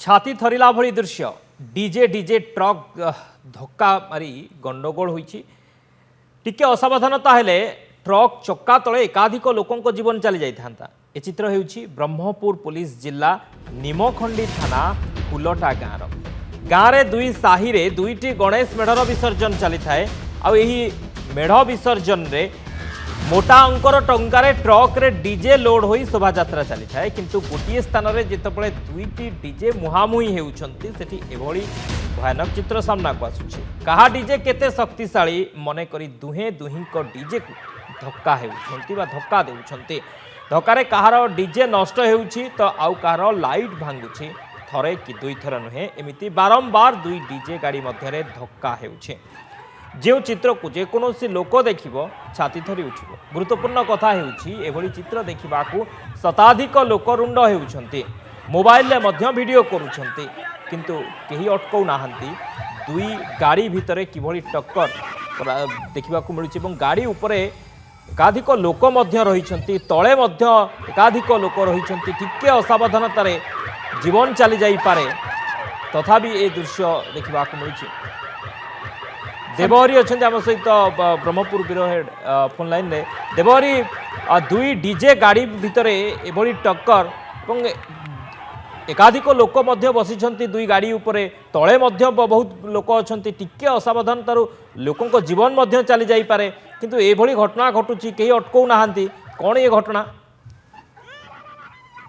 छाती थरिला भली दृश्य डीजे डीजे ट्रक धक्का मारी गंडगोल होईछि। टिके असावधानता हेले ट्रक चक्का तले एकाधिक लोकों जीवन चली जाइथांता। ए चित्र हेउछि ब्रह्मपुर पुलिस जिला निमखंडी थाना फुलटा गाँव रे दुई साही रे दुईटी गणेश मेढ़र विसर्जन चली थाए। आ एही मेढ़ विसर्जन रे मोटा अंकर टंकारे ट्रक रे डीजे लोड होई शोभा यात्रा चली थाए, किंतु गोटे स्थान रे जेतेबेले दुईटी डीजे मुहामुही हेउछंती सेठी एभली भयानक चित्र सामना को आसुछि। कहा डीजे केते शक्तिशाली मने करी दुहे दुहिंक डीजे को धक्का हेउछंती बा धक्का देउछंती। धक्कारे कहार डीजे नष्ट हेउछि तो आउ कहार लाइट भांगुछि। थरे कि दुई थर नुहे एमिति बारंबार दुई डीजे गाड़ी मध्य धक्का हेउछि। जो चित्र को जेकोसी लोक देखिब छाती थरी उठिब। गुरुत्वपूर्ण कथा हेउछि एभली चित्र देखिबाकू शताधिक लोक रुंड हेउछंती, मोबाइल रे मध्य वीडियो करूछंती, किंतु केही अटकौ नाहंती। दुई गाड़ी भितरे किभली टक्कर देखिबाकू मिलुछि एवं गाड़ी उपरे एकाधिक लोक मध्य रहिछंती, तळे मध्य एकाधिक लोक रहिछंती। टिके असावधानतार जीवन चली जाई पारे, तथापि ए दृश्य देखिबाकू मिलुछि। देवहरी अच्छा आम सहित Brahmapur bureau head phone line रे। देवहरी दुई डीजे गाड़ी भितर एभली टक्कर और एकाधिक लोक बसी दुई गाड़ी उपरे, तले बहुत लोक अच्छा। टिके असावधानतार लोकों जीवन चली जाई पारे, किंतु एभली घटना घटुची कहीं अटकौ नाहांती। कौन ये घटना?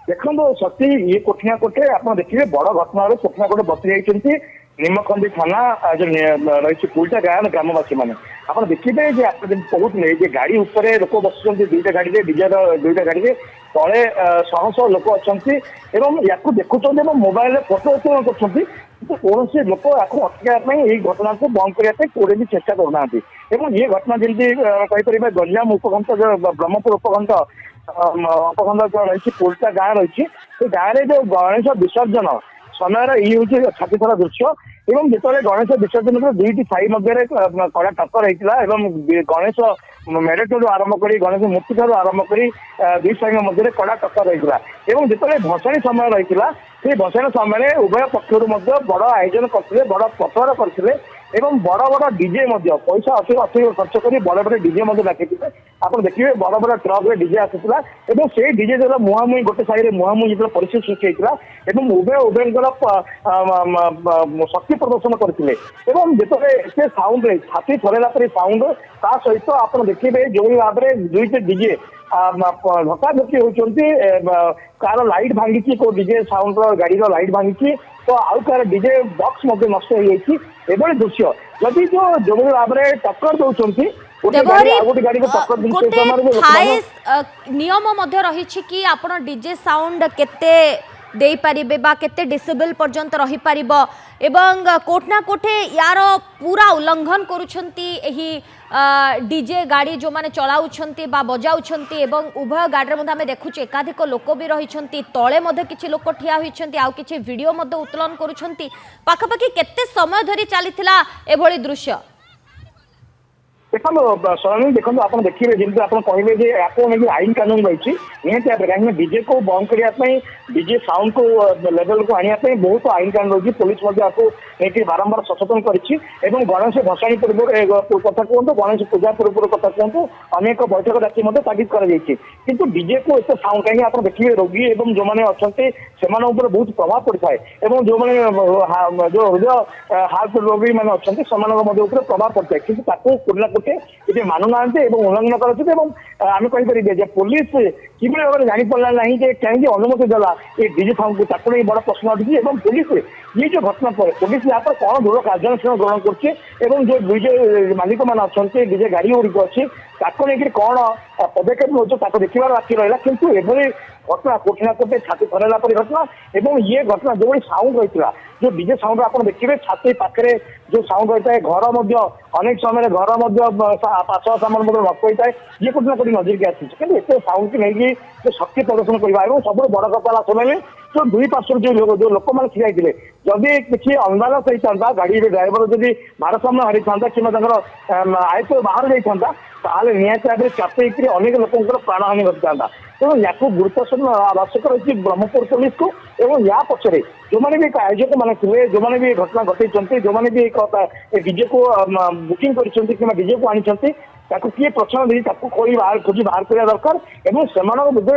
देखो सती ये कोठिया कोठे आप देखिए बड़ घटना कोठिया कोठे बसी जाइए निमखंडी थाना जो रही पुलटा गाँव ग्रामवासी मैंने आप देखिए जे आप कहते गाड़ी उपर लोक बस दुईटा गाड़ी डीजे दुईटा गाड़ी तले शह शह लोक अच्छा या देखुं मोबाइल फोटो उत्तोलन कर कौन लोक आपको अटकाई यही घटना को बंद करने कोई भी चेष्टा करना। ये घटना जमी कहीपर गंजाम उपखंड जो ब्रह्मपुर उपखंड उपखंड जो रही पुलटा गाँव रही गाँव में जो गणेश विसर्जन समय ये हूँ छाती थर दृश्य। एवं जो गणेश विसर्जन दुईटी साई मध्य कड़ा टक्कर होता है। गणेश मेढ़ ठार आरंभ कर गणेश मूर्ति ठार आरंभ कर दुई साई मध्य कड़ा टक्कर होता है। एवं जो भसाणी समय रही से भसाणी समय उभय पक्षर बड़ आयोजन करते, बड़ प्रचार करते एवं बड़ बड़ डीजे पैसा अधिक अधिक खर्च कर बड़े बड़े डीजे डाकि आप देखिए बड़ बड़ ट्रक डीजे आसाला और से डीजे जो मुहामुही गोटे साइड मुहामुही जो परिस्थिति सृष्टि होता है उभय उभयर शक्ति प्रदर्शन करते जो साउंड छाती थरेला साउंड ता सहित आप देखिए जो भाव में दुईट डीजे धक्काधक्की होती कार लाइट भांगी को डीजे साउंड गाड़ी लाइट भांगी तो आउ कार डीजे बक्स नष्ट हो जाए दृश्य जदि जो भाव में टक्कर दौरान नियम रही कि आपण डीजे साउंड केते दे पारिबे बा केते डेसिबल पर्यंत रही पारिबो एवं कोठना कोठे यार पूरा उल्लंघन करूछंती एही डीजे गाड़ी जो माने चलाउछंती बा बजाउछंती एवं उभय गाड़ी रे आमे देखुचे एकाधिक लोक भी रहिछंती, तळे मध्ये किछि लोक ठिया होइछंती, आउ किछि वीडियो मध्ये उत्तोलन करूछंती। पाखापाखि केते समय धरि चलीथिला एभली दृश्य? देखो सरणी देखो आप देखिए जमी आप कहले आपको आईन कानून रही निहती भाव कहीं डीजे को बंद करने डीजे साउंड को लेवल को आने बहुत आईन कानून रही। पुलिस आपको नहीं बारंबार सचेतन करी गणेश भसाणी पूर्व कथा कहतु गणेश पूजा पूर्व कथा कहतु अनेक बैठक डाकी तागिद कर डीजे को एत साउंड कहीं आप देखिए रोगी और जो मैंने अच्छा से बहुत प्रभाव पड़ता है और जो मैंने जो हृदय हार्ट रोगी मैंने अच्छा से प्रभाव पड़ता है कि कोटे मानुना उल्लंघन करते आम कहीपर पुलिस कि भाव में जापारा ना कहीं अनुमति देला ये डीजे साउंड को नहीं बड़ा प्रश्न उठी। पुलिस ये जो घटना पर पुलिस यहाँ पर कौन दृढ़ कार्यानुष्ठान ग्रहण कर जो डीजे मालिक मैंने अच्छा डीजे गाड़ी गुड़िक अच्छी नहीं कौन पदक्षेप नौ देखार बाकी रहा किंतु एभली घटना कोठी ना कोटे छाती थरेला परी घटना। एवं ये घटना जो साउंड रही जो डीजे साउंड आप देखिए छाती पाखे जो साउंड रही है घर अनेक समय घर पास सामान नष्ट होता है ये कोठी ना कोटी नजर के आसी कि साउंड की नहीं जो शक्ति प्रदर्शन करवा सब बड़ कथा समय जो दुई पार्श्व जो लोक मैंने ठिया होते जदि किसी अनबालांस होता गाड़ी ड्राइवर जदि भारसाम्य हारी था कि आयत बाहर जाता ताले निहत भाव में चापी अनेक लोक प्राणहानि घटी था तेणु या गुरुत्व आवश्यक रही ब्रह्मपुर पुलिस को एवं या पक्षरे जो मैंने भी आयोजक मैंने थे जो मैंने भी घटना घटे जो मैंने भी डीजे को बुकिंग कर डीजे को आनी किए प्रश्न दी खोली खोजी बाहर करने दरकार एवं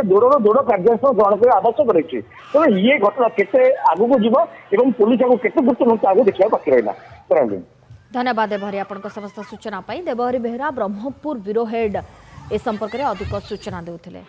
दूर दूर कार्यानुष्ठान ग्रहण करने आवश्यक रही तेणु ये घटना केते आगू जीव एवं पुलिस आगे केते गुरुत्व आगे देखा बाकी रहा। धन्यवाद देवहरी आपण समस्त सूचना देवहरी बेहरा ब्रह्मपुर ब्यूरो हेड ए संपर्क में अधिक सूचना देउथिले।